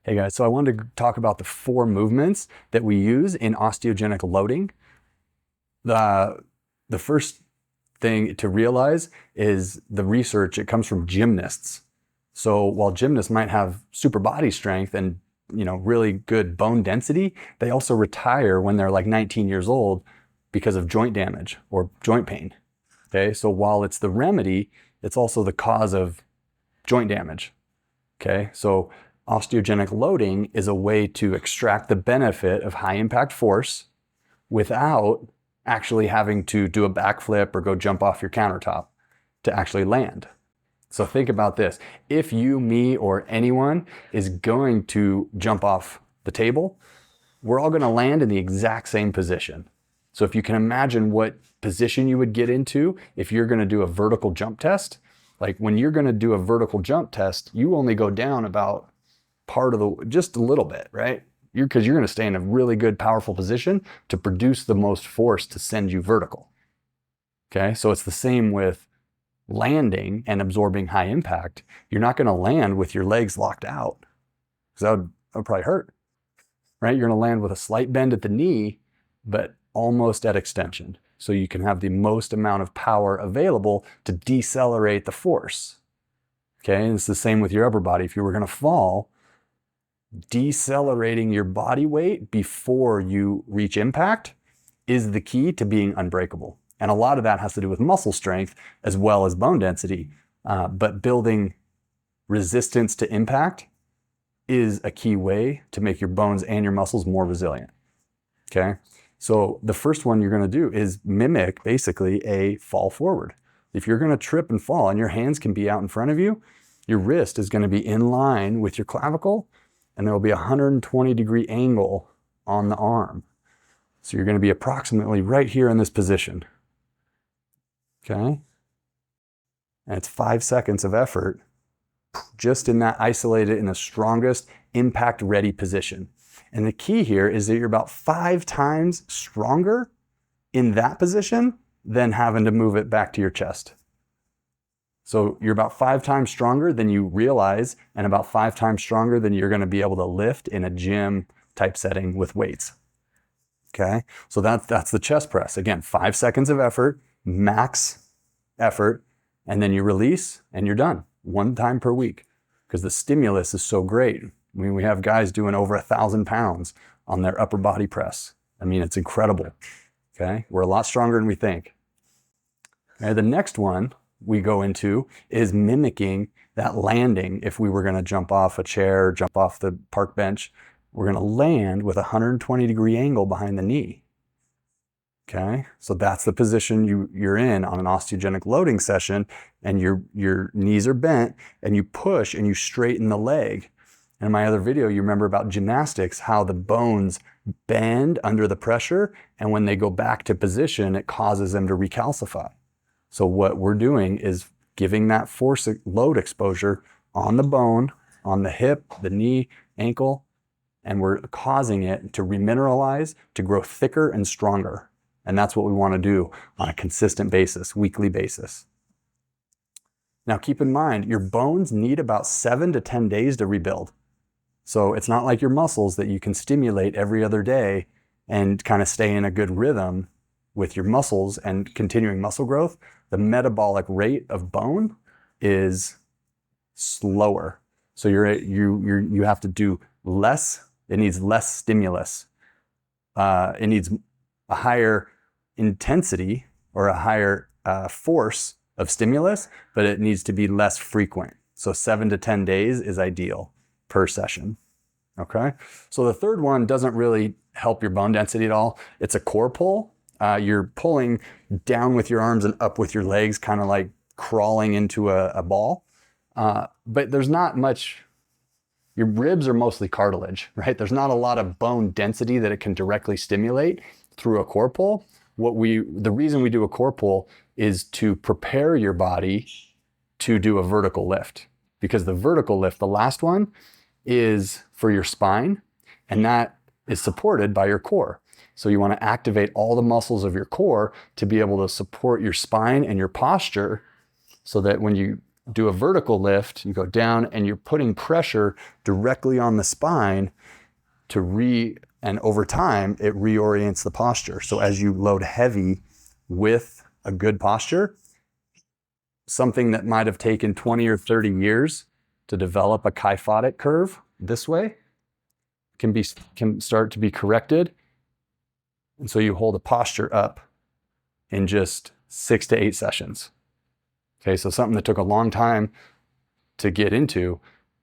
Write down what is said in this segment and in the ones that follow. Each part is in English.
Hey guys, so I wanted to talk about the 4 movements that we use in osteogenic loading. The first thing to realize is the research, it comes from gymnasts. So while gymnasts might have super body strength and really good bone density, they also retire when they're like 19 years old because of joint damage or joint pain. Okay, so while it's the remedy, it's also the cause of joint damage. Okay, so osteogenic loading is a way to extract the benefit of high impact force without actually having to do a backflip or go jump off your countertop to actually land. So think about this. If you, me, or anyone is going to jump off the table, we're all going to land in the exact same position. So if you can imagine what position you would get into if you're going to do a vertical jump test, like when you're going to do a vertical jump test, you only go down about just a little bit, right? Because you're going to stay in a really good, powerful position to produce the most force to send you vertical. Okay, so it's the same with landing and absorbing high impact. You're not going to land with your legs locked out, because that would probably hurt, right? You're going to land with a slight bend at the knee, but almost at extension. So you can have the most amount of power available to decelerate the force. Okay, and it's the same with your upper body. If you were going to fall, decelerating your body weight before you reach impact is the key to being unbreakable. And a lot of that has to do with muscle strength as well as bone density. But building resistance to impact is a key way to make your bones and your muscles more resilient. Okay, so the first one you're going to do is mimic basically a fall forward. If you're going to trip and fall and your hands can be out in front of you, your wrist is going to be in line with your clavicle, and there will be a 120-degree angle on the arm. So you're going to be approximately right here in this position. Okay? And it's 5 seconds of effort just in that isolated, in the strongest impact-ready position. And the key here is that you're about 5 times stronger in that position than having to move it back to your chest. So you're about 5 times stronger than you realize, and about 5 times stronger than you're going to be able to lift in a gym type setting with weights. Okay, so that's the chest press. Again, 5 seconds of effort, max effort, and then you release and you're done. 1 time per week, because the stimulus is so great. I mean, we have guys doing over 1,000 pounds on their upper body press. I mean, it's incredible. Okay, we're a lot stronger than we think. Okay, the next one we go into is mimicking that landing. If we were going to jump off a chair, jump off the park bench, we're going to land with a 120-degree angle behind the knee. Okay, so that's the position you're in on an osteogenic loading session, and your knees are bent, and you push and you straighten the leg. In my other video, you remember about gymnastics, how the bones bend under the pressure, and when they go back to position, it causes them to recalcify. So what we're doing is giving that force load exposure on the bone, on the hip, the knee, ankle, and we're causing it to remineralize, to grow thicker and stronger. And that's what we want to do on a consistent basis, weekly basis. Now keep in mind, your bones need about 7 to 10 days to rebuild. So it's not like your muscles that you can stimulate every other day and kind of stay in a good rhythm with your muscles and continuing muscle growth. The metabolic rate of bone is slower. So you have to do less. It needs less stimulus. It needs a higher intensity or a higher force of stimulus, but it needs to be less frequent. So 7 to 10 days is ideal per session. Okay. So the third one doesn't really help your bone density at all. It's a core pull. You're pulling down with your arms and up with your legs, kind of like crawling into a ball. But there's not much, your ribs are mostly cartilage, right? There's not a lot of bone density that it can directly stimulate through a core pull. The reason we do a core pull is to prepare your body to do a vertical lift. Because the vertical lift, the last one, is for your spine, and that is supported by your core. So you want to activate all the muscles of your core to be able to support your spine and your posture, so that when you do a vertical lift, you go down and you're putting pressure directly on the spine and over time, it reorients the posture. So as you load heavy with a good posture, something that might have taken 20 or 30 years to develop a kyphotic curve this way can start to be corrected. And so you hold a posture up in just 6 to 8 sessions. Okay, so something that took a long time to get into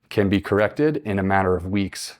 can be corrected in a matter of weeks